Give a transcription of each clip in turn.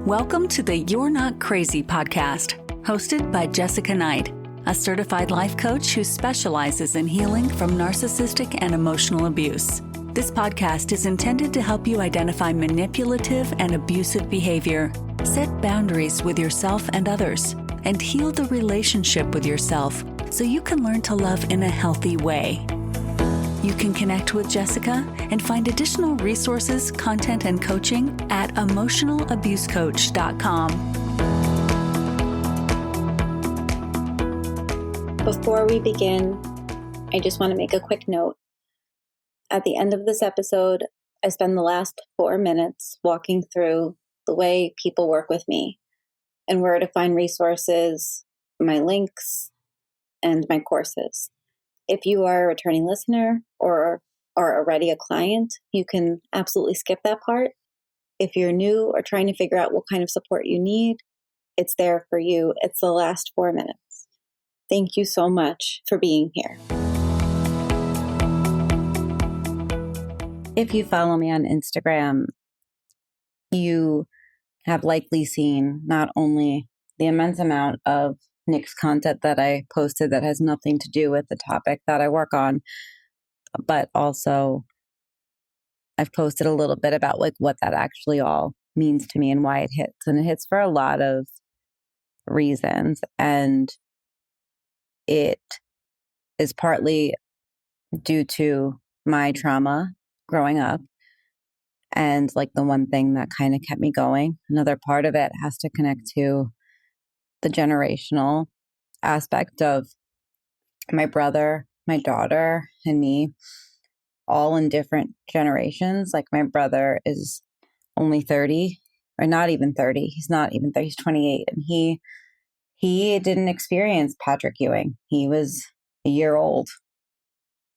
Welcome to the You're Not Crazy podcast, hosted by Jessica Knight, a certified life coach who specializes in healing from narcissistic and emotional abuse. This podcast is intended to help you identify manipulative and abusive behavior, set boundaries with yourself and others, and heal the relationship with yourself so you can learn to love in a healthy way. You can connect with Jessica and find additional resources, content, and coaching at emotionalabusecoach.com. Before we begin, I just want to make a quick note. At the end of this episode, I spend the last 4 minutes walking through the way people work with me and where to find resources, my links, and my courses. If you are a returning listener or are already a client, you can absolutely skip that part. If you're new or trying to figure out what kind of support you need, it's there for you. It's the last 4 minutes. Thank you so much for being here. If you follow me on Instagram, you have likely seen not only the immense amount of Knicks content that I posted that has nothing to do with the topic that I work on, but also I've posted a little bit about what that actually all means to me and why it hits. And it hits for a lot of reasons. And it is partly due to my trauma growing up and the one thing that kind of kept me going. Another part of it has to connect to the generational aspect of my brother, my daughter, and me, all in different generations. My brother is only 30, or not even 30. He's not even 30. He's 28. And he didn't experience Patrick Ewing. He was a year old.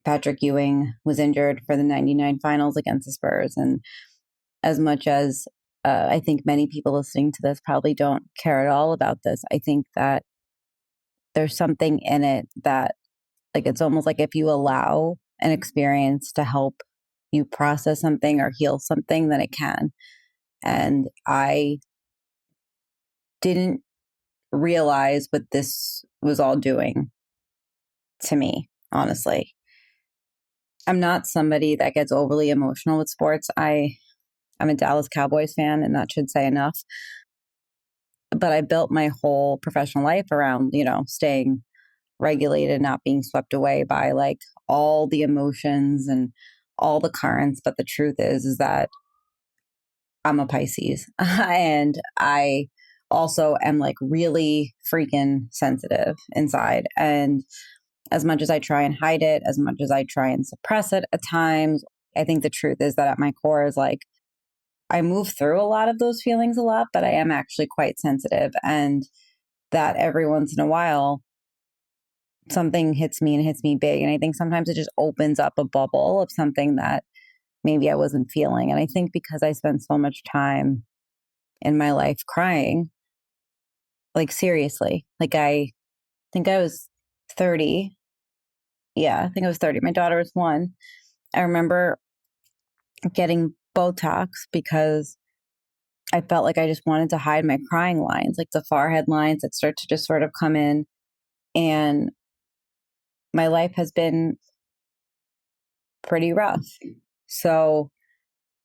Patrick Ewing was injured for the 99 finals against the Spurs. And as much as I think many people listening to this probably don't care at all about this, I think that there's something in it that it's almost like if you allow an experience to help you process something or heal something, then it can. And I didn't realize what this was all doing to me, honestly. I'm not somebody that gets overly emotional with sports. I'm a Dallas Cowboys fan, and that should say enough. But I built my whole professional life around, staying regulated, not being swept away by all the emotions and all the currents. But the truth is that I'm a Pisces and I also am really freaking sensitive inside. And as much as I try and hide it, as much as I try and suppress it at times, I think the truth is that at my core is I move through a lot of those feelings a lot, but I am actually quite sensitive, and that every once in a while, something hits me and hits me big. And I think sometimes it just opens up a bubble of something that maybe I wasn't feeling. And I think because I spent so much time in my life crying, seriously, I think I was 30. Yeah, I think I was 30. My daughter was 1. I remember getting Botox because I felt like I just wanted to hide my crying lines, the forehead lines that start to just sort of come in. And my life has been pretty rough. So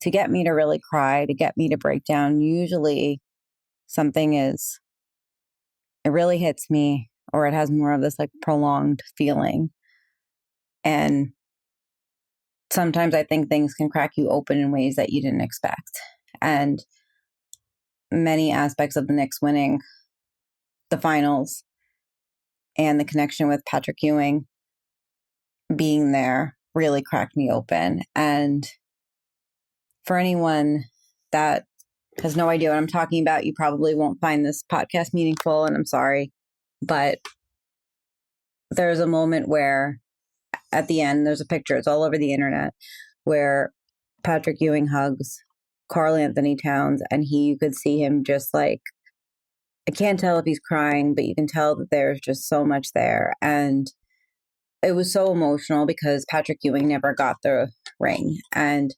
to get me to really cry, to get me to break down, usually it really hits me, or it has more of this prolonged feeling. And sometimes I think things can crack you open in ways that you didn't expect. And many aspects of the Knicks winning the finals and the connection with Patrick Ewing being there really cracked me open. And for anyone that has no idea what I'm talking about, you probably won't find this podcast meaningful, and I'm sorry. But there's a moment where at the end, there's a picture, it's all over the internet, where Patrick Ewing hugs Karl Anthony Towns, and you could see him just I can't tell if he's crying, but you can tell that there's just so much there. And it was so emotional because Patrick Ewing never got the ring. And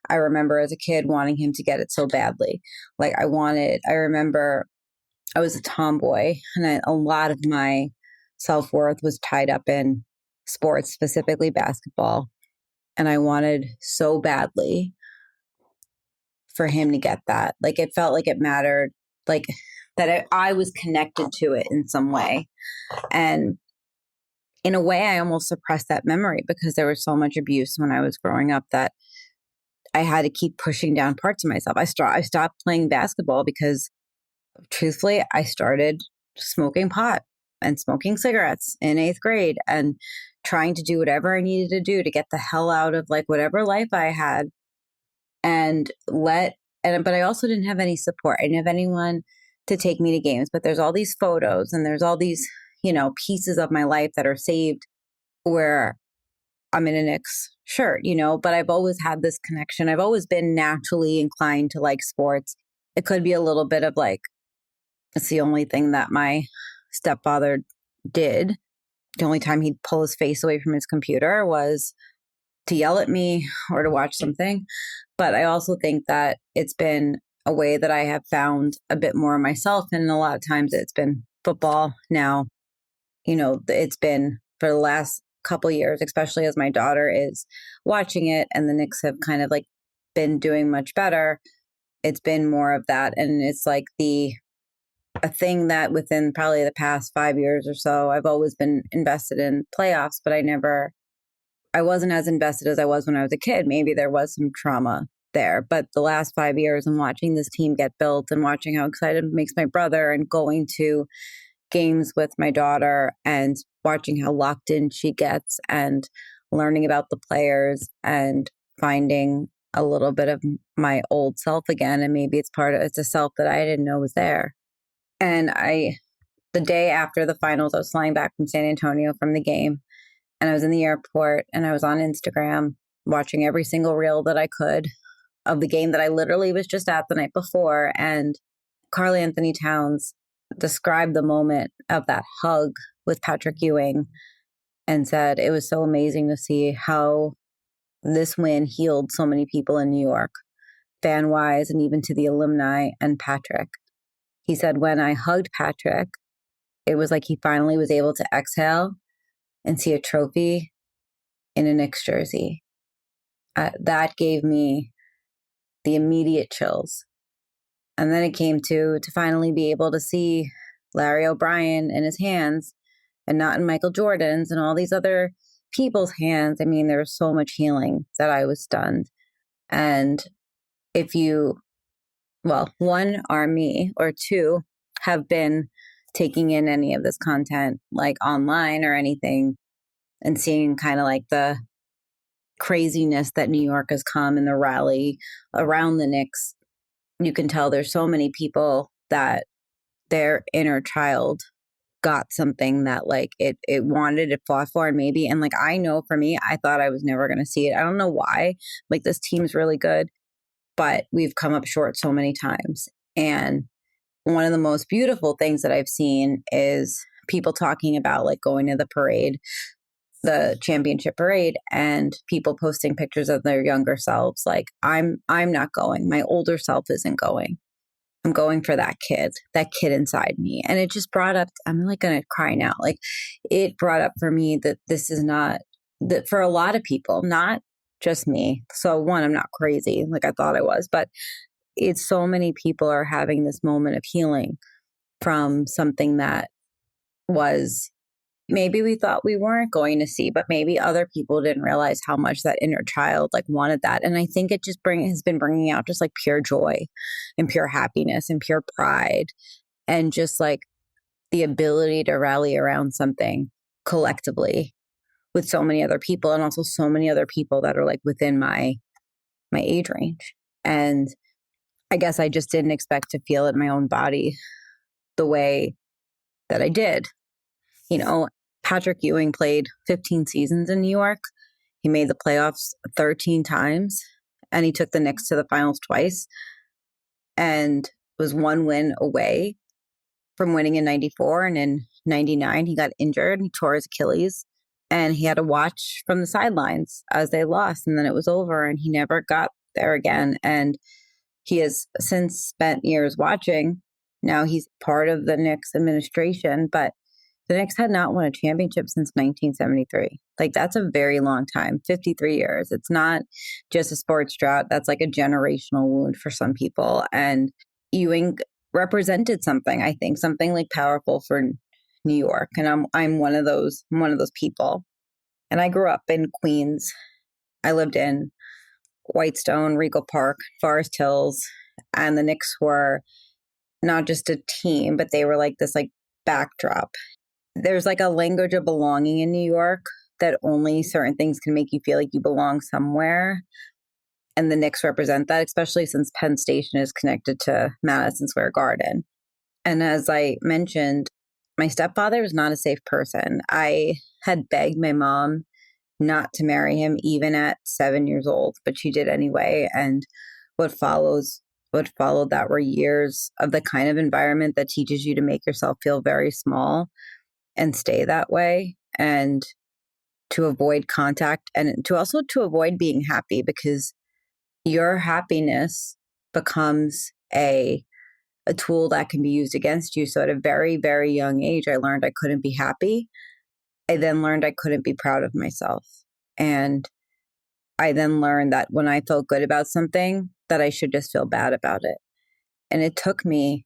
I remember as a kid wanting him to get it so badly. Like I remember I was a tomboy and a lot of my self-worth was tied up in sports, specifically basketball. And I wanted so badly for him to get that. Like it felt like it mattered, like that I was connected to it in some way. And in a way, I almost suppressed that memory because there was so much abuse when I was growing up that I had to keep pushing down parts of myself. I stopped playing basketball because, truthfully, I started smoking pot and smoking cigarettes in 8th grade and trying to do whatever I needed to do to get the hell out of like whatever life I had but I also didn't have any support. I didn't have anyone to take me to games, but there's all these photos and there's all these, pieces of my life that are saved where I'm in a Knicks shirt, but I've always had this connection. I've always been naturally inclined to like sports. It could be a little bit of like, it's the only thing that my stepfather did. The only time he'd pull his face away from his computer was to yell at me or to watch something. But I also think that it's been a way that I have found a bit more of myself. And a lot of times it's been football. Now, it's been for the last couple years, especially as my daughter is watching it and the Knicks have kind of like been doing much better. It's been more of that. And it's like a thing that within probably the past 5 years or so, I've always been invested in playoffs, but I wasn't as invested as I was when I was a kid. Maybe there was some trauma there, but the last 5 years and watching this team get built and watching how excited it makes my brother and going to games with my daughter and watching how locked in she gets and learning about the players and finding a little bit of my old self again. And maybe it's a self that I didn't know was there. And the day after the finals, I was flying back from San Antonio from the game. And I was in the airport and I was on Instagram watching every single reel that I could of the game that I literally was just at the night before. And Karl Anthony Towns described the moment of that hug with Patrick Ewing and said it was so amazing to see how this win healed so many people in New York, fan-wise and even to the alumni and Patrick. He said, when I hugged Patrick, it was like he finally was able to exhale and see a trophy in a Knicks jersey. That gave me the immediate chills. And then it came to finally be able to see Larry O'Brien in his hands and not in Michael Jordan's and all these other people's hands. I mean, there was so much healing that I was stunned. And if one are me, or two have been taking in any of this content like online or anything and seeing kind of like the craziness that New York has come in the rally around the Knicks, you can tell there's so many people that their inner child got something that like it wanted, it fought for, and maybe, and like I know for me, I thought I was never going to see it. I don't know why. Like this team's really good, but we've come up short so many times. And one of the most beautiful things that I've seen is people talking about like going to the parade, the championship parade, and people posting pictures of their younger selves. Like I'm not going. My older self isn't going. I'm going for that kid inside me. And it just brought up, I'm like going to cry now. Like it brought up for me that this is not, that for a lot of people, not just me. So one, I'm not crazy like I thought I was, but it's so many people are having this moment of healing from something that was maybe we thought we weren't going to see, but maybe other people didn't realize how much that inner child like wanted that. And I think it just has been bringing out just like pure joy and pure happiness and pure pride and just like the ability to rally around something collectively with so many other people, and also so many other people that are like within my age range. And I guess I just didn't expect to feel it in my own body the way that I did. Patrick Ewing played 15 seasons in New York. He made the playoffs 13 times, and he took the Knicks to the finals twice and was one win away from winning in 94. And in 99, he got injured. He tore his Achilles And he had to watch from the sidelines as they lost. And then it was over and he never got there again. And he has since spent years watching. Now he's part of the Knicks administration, but the Knicks had not won a championship since 1973. Like, that's a very long time, 53 years. It's not just a sports drought. That's like a generational wound for some people. And Ewing represented something, I think, something like powerful for New York. And I'm one of those people. And I grew up in Queens. I lived in Whitestone, Regal Park, Forest Hills, and the Knicks were not just a team, but they were like this like backdrop. There's like a language of belonging in New York that only certain things can make you feel like you belong somewhere. And the Knicks represent that, especially since Penn Station is connected to Madison Square Garden. And as I mentioned, my stepfather was not a safe person. I had begged my mom not to marry him even at 7 years old, but she did anyway. And what followed that were years of the kind of environment that teaches you to make yourself feel very small and stay that way, and to avoid contact, and to avoid being happy, because your happiness becomes a tool that can be used against you. So at a very, very young age, I learned I couldn't be happy. I then learned I couldn't be proud of myself. And I then learned that when I felt good about something, that I should just feel bad about it. And it took me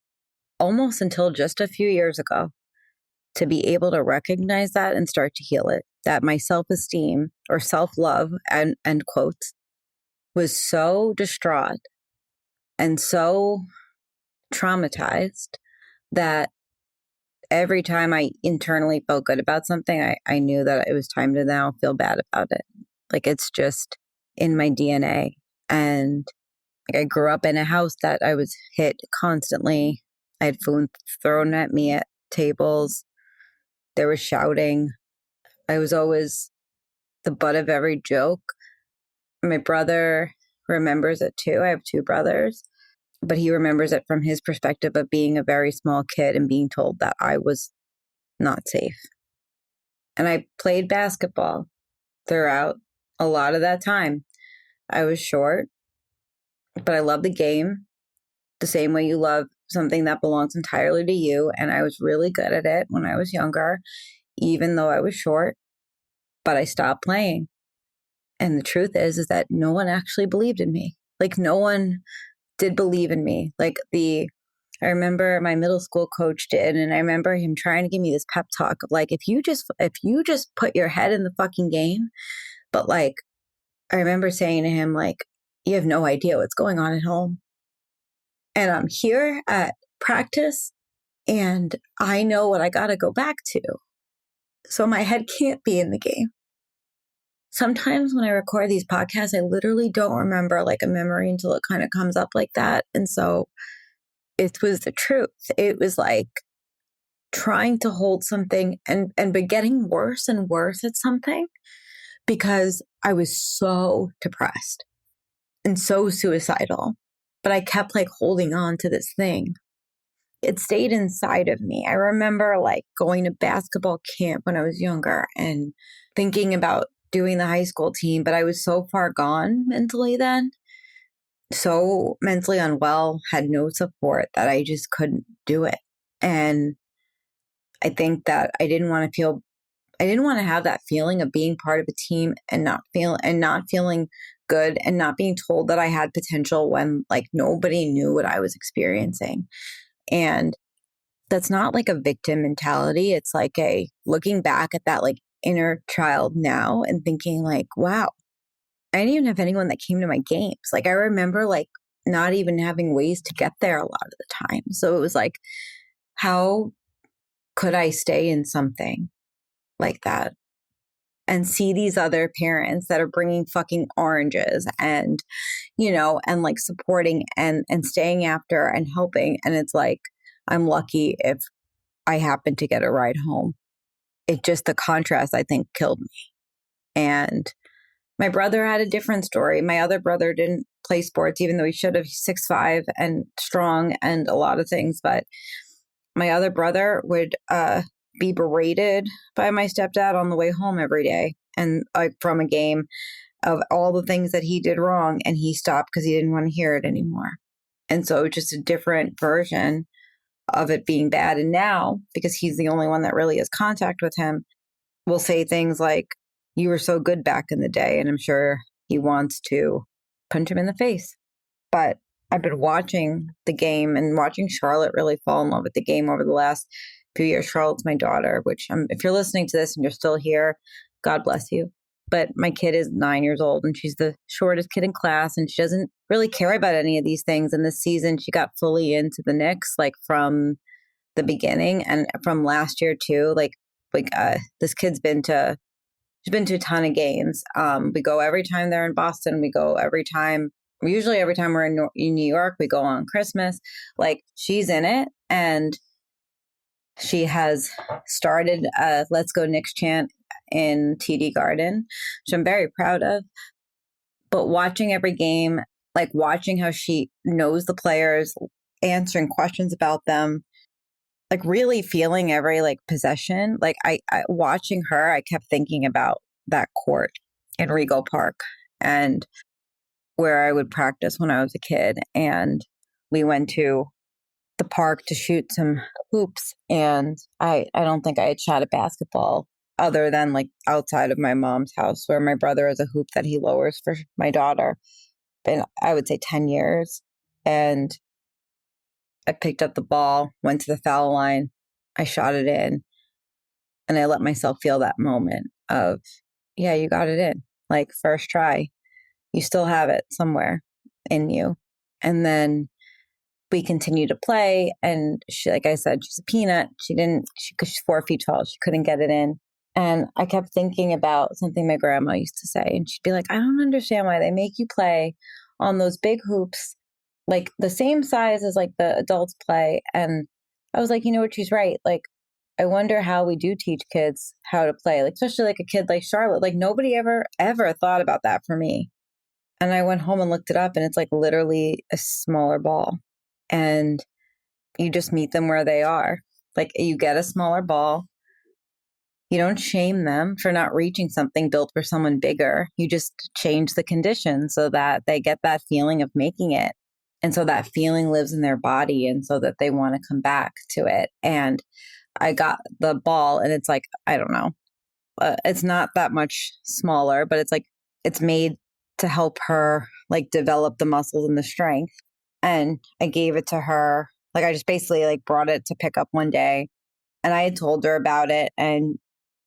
almost until just a few years ago to be able to recognize that and start to heal it. That my self-esteem or self-love, and end quotes, was so distraught and so traumatized that every time I internally felt good about something, I knew that it was time to now feel bad about it. Like, it's just in my DNA. And like, I grew up in a house that I was hit constantly. I had food thrown at me at tables. There was shouting. I was always the butt of every joke. My brother remembers it too. I have two brothers, but he remembers it from his perspective of being a very small kid and being told that I was not safe. And I played basketball throughout a lot of that time. I was short, but I love the game the same way you love something that belongs entirely to you. And I was really good at it when I was younger, even though I was short, but I stopped playing. And the truth is that no one actually believed in me. Like, no one did believe in me. I remember my middle school coach did, and I remember him trying to give me this pep talk of like, if you just put your head in the fucking game. But like, I remember saying to him, like, you have no idea what's going on at home. And I'm here at practice and I know what I got to go back to. So my head can't be in the game. Sometimes when I record these podcasts, I literally don't remember like a memory until it kind of comes up like that. And so it was the truth. It was like trying to hold something and but getting worse and worse at something, because I was so depressed and so suicidal. But I kept like holding on to this thing. It stayed inside of me. I remember like going to basketball camp when I was younger and thinking about doing the high school team, but I was so far gone mentally then, so mentally unwell, had no support, that I just couldn't do it. And I think that I didn't want to have that feeling of being part of a team and not feeling good and not being told that I had potential when like nobody knew what I was experiencing. And that's not like a victim mentality. It's like a looking back at that like inner child now and thinking like, wow, I didn't even have anyone that came to my games. Like, I remember like not even having ways to get there a lot of the time. So it was like, how could I stay in something like that and see these other parents that are bringing fucking oranges and, and like supporting and staying after and helping. And it's like, I'm lucky if I happen to get a ride home. It just, the contrast, I think, killed me. And my brother had a different story. My other brother didn't play sports, even though he should have. He's 6'5" and strong and a lot of things. But my other brother would be berated by my stepdad on the way home every day, and like from a game of all the things that he did wrong, and he stopped because he didn't want to hear it anymore. And so just a different version of it being bad. And now, because he's the only one that really has contact with him, will say things like, "You were so good back in the day." And I'm sure he wants to punch him in the face. But I've been watching the game and watching Charlotte really fall in love with the game over the last few years. Charlotte's my daughter, which if you're listening to this and you're still here, God bless you. But my kid is 9 years old and she's the shortest kid in class and she doesn't really care about any of these things. And this season she got fully into the Knicks, like from the beginning and from last year too. This kid's she's been to a ton of games. We go every time they're in Boston. We go usually every time we're in New York. We go on Christmas. Like, she's in it, and she has started a "Let's Go Knicks" chant in TD Garden, which I'm very proud of. But watching every game, like watching how she knows the players, answering questions about them, like really feeling every like possession. Like I watching her, I kept thinking about that court in Rego Park and where I would practice when I was a kid. And we went to the park to shoot some hoops. And I don't think I had shot a basketball other than like outside of my mom's house, where my brother has a hoop that he lowers for my daughter. And I would say 10 years. And I picked up the ball, went to the foul line, I shot it in, and I let myself feel that moment of, yeah, you got it in. Like, first try, you still have it somewhere in you. And then we continued to play. And she, like I said, she's a peanut. Because she's 4 feet tall, she couldn't get it in. And I kept thinking about something my grandma used to say. And she'd be like, "I don't understand why they make you play on those big hoops, like the same size as like the adults play." And I was like, you know what? She's right. Like, I wonder how we do teach kids how to play, like, especially like a kid like Charlotte. Like, nobody ever thought about that for me. And I went home and looked it up, and it's like literally a smaller ball. And you just meet them where they are. Like, you get a smaller ball. You don't shame them for not reaching something built for someone bigger. You just change the conditions so that they get that feeling of making it. And so that feeling lives in their body, and so that they want to come back to it. And I got the ball, and it's like, I don't know, it's not that much smaller, but it's like, it's made to help her like develop the muscles and the strength. And I gave it to her. Like, I just basically like brought it to pick up one day, and I had told her about it, and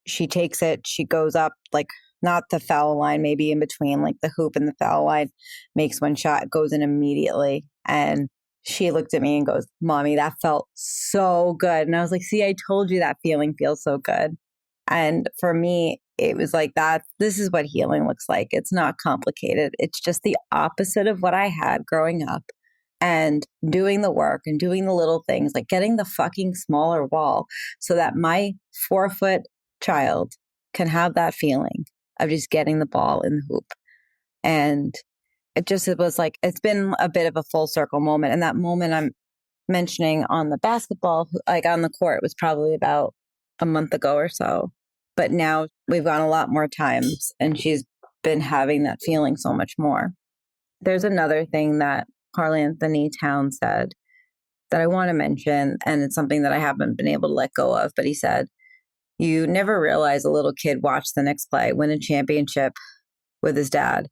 she takes it, she goes up, like, not the foul line, maybe in between like the hoop and the foul line, makes one shot, goes in immediately. And she looked at me and goes, "Mommy, that felt so good." And I was like, "See, I told you that feeling feels so good." And for me, it was like that. This is what healing looks like. It's not complicated. It's just the opposite of what I had growing up. And doing the work and doing the little things, like getting the fucking smaller ball so that my 4-foot child can have that feeling of just getting the ball in the hoop. And it was like, it's been a bit of a full circle moment. And that moment I'm mentioning on the basketball, like on the court, was probably about a month ago or so. But now we've gone a lot more times, and she's been having that feeling so much more. There's another thing that Karl Anthony Towns said that I want to mention, and it's something that I haven't been able to let go of. But he said, "You never realize a little kid watched the Knicks play, win a championship with his dad.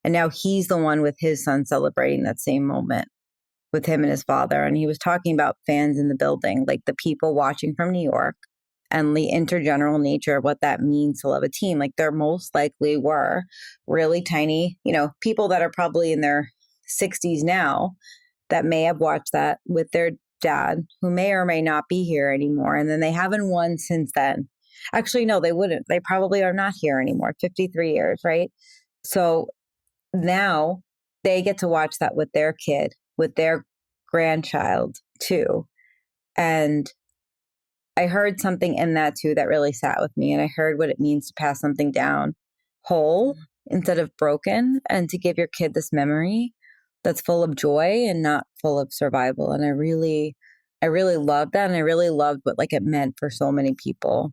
And now he's the one with his son celebrating that same moment with him and his father." And he was talking about fans in the building, like the people watching from New York, and the intergeneral nature of what that means to love a team. Like, there most likely were really tiny, people that are probably in their 60s now that may have watched that with their dad, who may or may not be here anymore. And then they haven't won since then. Actually, no, they wouldn't. They probably are not here anymore. 53 years, right? So now they get to watch that with their kid, with their grandchild too. And I heard something in that too that really sat with me. And I heard what it means to pass something down whole instead of broken, and to give your kid this memory that's full of joy and not full of survival. And I really I really loved that. And I really loved what like it meant for so many people,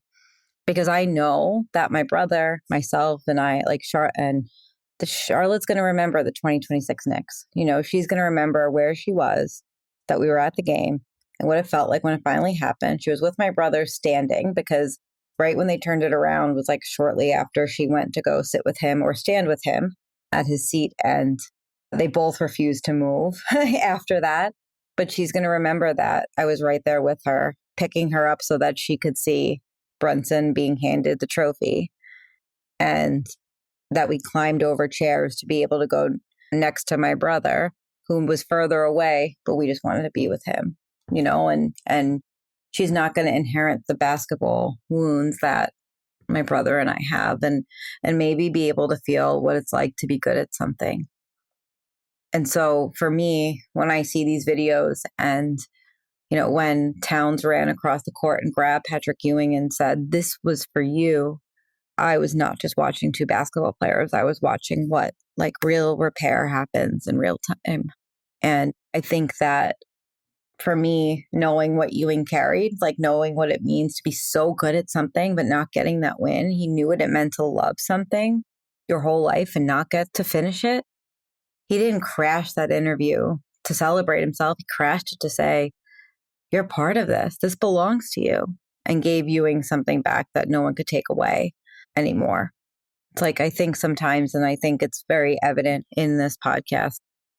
because I know that my brother, myself, and I like Charlotte's going to remember the 2026 Knicks. You know, she's going to remember where she was, that we were at the game, and what it felt like when it finally happened. She was with my brother standing, because right when they turned it around was like shortly after she went to go sit with him or stand with him at his seat. And they both refused to move after that. But she's going to remember that I was right there with her, picking her up so that she could see Brunson being handed the trophy, and that we climbed over chairs to be able to go next to my brother, who was further away, but we just wanted to be with him, you know, and she's not going to inherit the basketball wounds that my brother and I have, and maybe be able to feel what it's like to be good at something. And so for me, when I see these videos, and you know, when Towns ran across the court and grabbed Patrick Ewing and said, "This was for you," I was not just watching two basketball players. I was watching what like real repair happens in real time. And I think that for me, knowing what Ewing carried, like knowing what it means to be so good at something, but not getting that win, he knew what it meant to love something your whole life and not get to finish it. He didn't crash that interview to celebrate himself. He crashed it to say, "You're part of this. This belongs to you," and gave Ewing something back that no one could take away anymore. It's like, I think sometimes, and I think it's very evident in this podcast,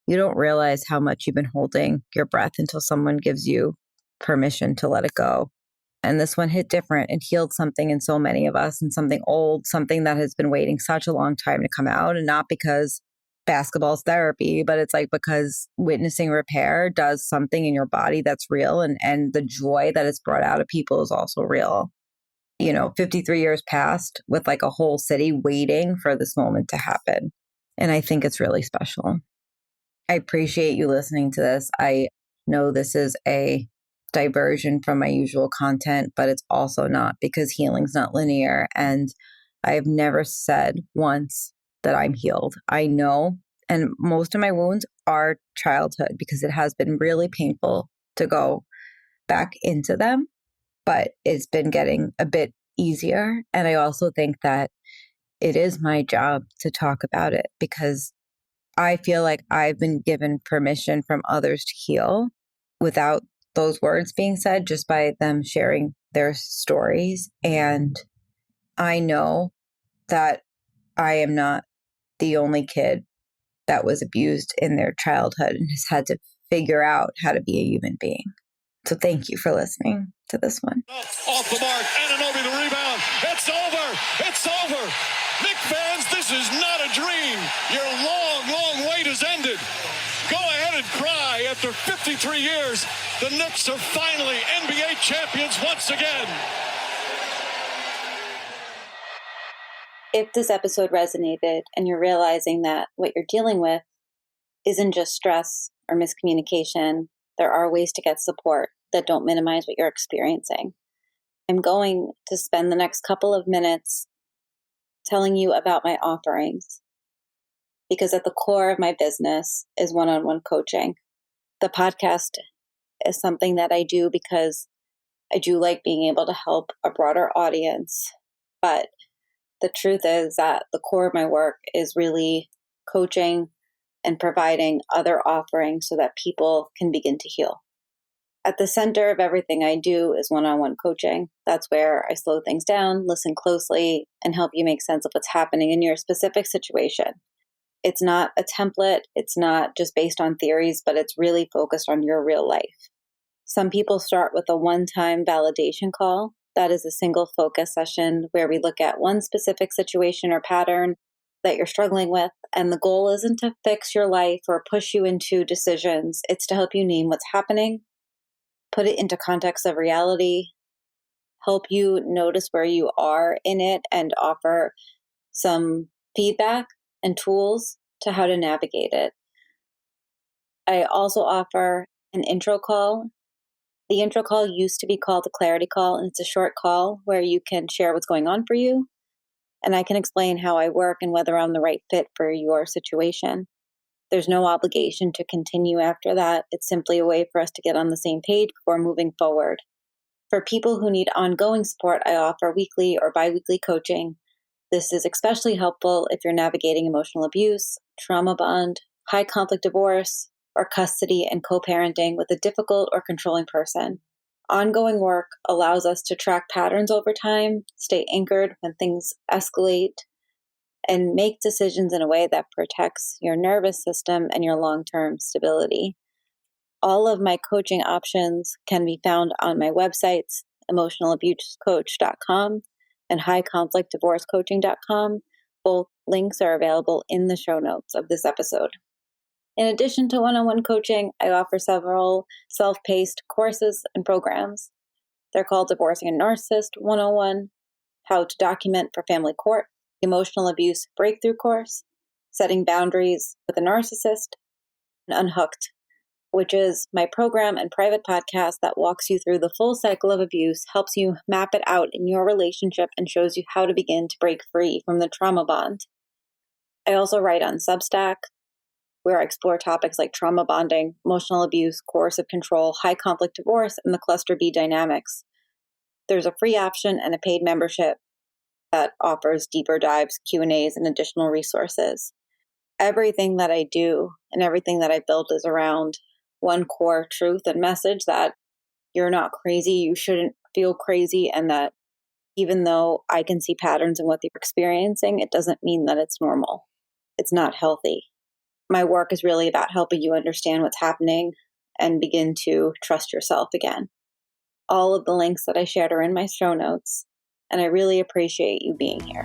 you don't realize how much you've been holding your breath until someone gives you permission to let it go. And this one hit different and healed something in so many of us, and something old, something that has been waiting such a long time to come out. And not because basketball's therapy, but it's like because witnessing repair does something in your body that's real, and the joy that it's brought out of people is also real. You know, 53 years passed with like a whole city waiting for this moment to happen. And I think it's really special. I appreciate you listening to this. I know this is a diversion from my usual content, but it's also not, because healing's not linear. And I have never said once that I'm healed. I know, and most of my wounds are childhood, because it has been really painful to go back into them, but it's been getting a bit easier. And I also think that it is my job to talk about it, because I feel like I've been given permission from others to heal without those words being said, just by them sharing their stories. And I know that I am not the only kid that was abused in their childhood and has had to figure out how to be a human being. So thank you for listening to this one. Off the mark, Anunoby the rebound. It's over. It's over. Knicks fans, this is not a dream. Your long, long wait has ended. Go ahead and cry. After 53 years, the Knicks are finally NBA champions once again. If this episode resonated and you're realizing that what you're dealing with isn't just stress or miscommunication, there are ways to get support that don't minimize what you're experiencing. I'm going to spend the next couple of minutes telling you about my offerings, because at the core of my business is one-on-one coaching. The podcast is something that I do because I do like being able to help a broader audience. But the truth is that the core of my work is really coaching and providing other offerings so that people can begin to heal. At the center of everything I do is one-on-one coaching. That's where I slow things down, listen closely, and help you make sense of what's happening in your specific situation. It's not a template. It's not just based on theories, but it's really focused on your real life. Some people start with a one-time validation call. That is a single focus session where we look at one specific situation or pattern that you're struggling with. And the goal isn't to fix your life or push you into decisions. It's to help you name what's happening, put it into context of reality, help you notice where you are in it, and offer some feedback and tools to how to navigate it. I also offer an intro call. The intro call used to be called the clarity call, and it's a short call where you can share what's going on for you, and I can explain how I work and whether I'm the right fit for your situation. There's no obligation to continue after that. It's simply a way for us to get on the same page before moving forward. For people who need ongoing support, I offer weekly or biweekly coaching. This is especially helpful if you're navigating emotional abuse, trauma bond, high conflict divorce, or custody and co-parenting with a difficult or controlling person. Ongoing work allows us to track patterns over time, stay anchored when things escalate, and make decisions in a way that protects your nervous system and your long-term stability. All of my coaching options can be found on my websites, emotionalabusecoach.com and highconflictdivorcecoaching.com. Both links are available in the show notes of this episode. In addition to one-on-one coaching, I offer several self-paced courses and programs. They're called Divorcing a Narcissist 101, How to Document for Family Court, Emotional Abuse Breakthrough Course, Setting Boundaries with a Narcissist, and Unhooked, which is my program and private podcast that walks you through the full cycle of abuse, helps you map it out in your relationship, and shows you how to begin to break free from the trauma bond. I also write on Substack, where I explore topics like trauma bonding, emotional abuse, coercive control, high conflict divorce, and the cluster B dynamics. There's a free option and a paid membership that offers deeper dives, Q&As, and additional resources. Everything that I do and everything that I built is around one core truth and message that you're not crazy, you shouldn't feel crazy, and that even though I can see patterns in what you're experiencing, it doesn't mean that it's normal. It's not healthy. My work is really about helping you understand what's happening and begin to trust yourself again. All of the links that I shared are in my show notes, and I really appreciate you being here.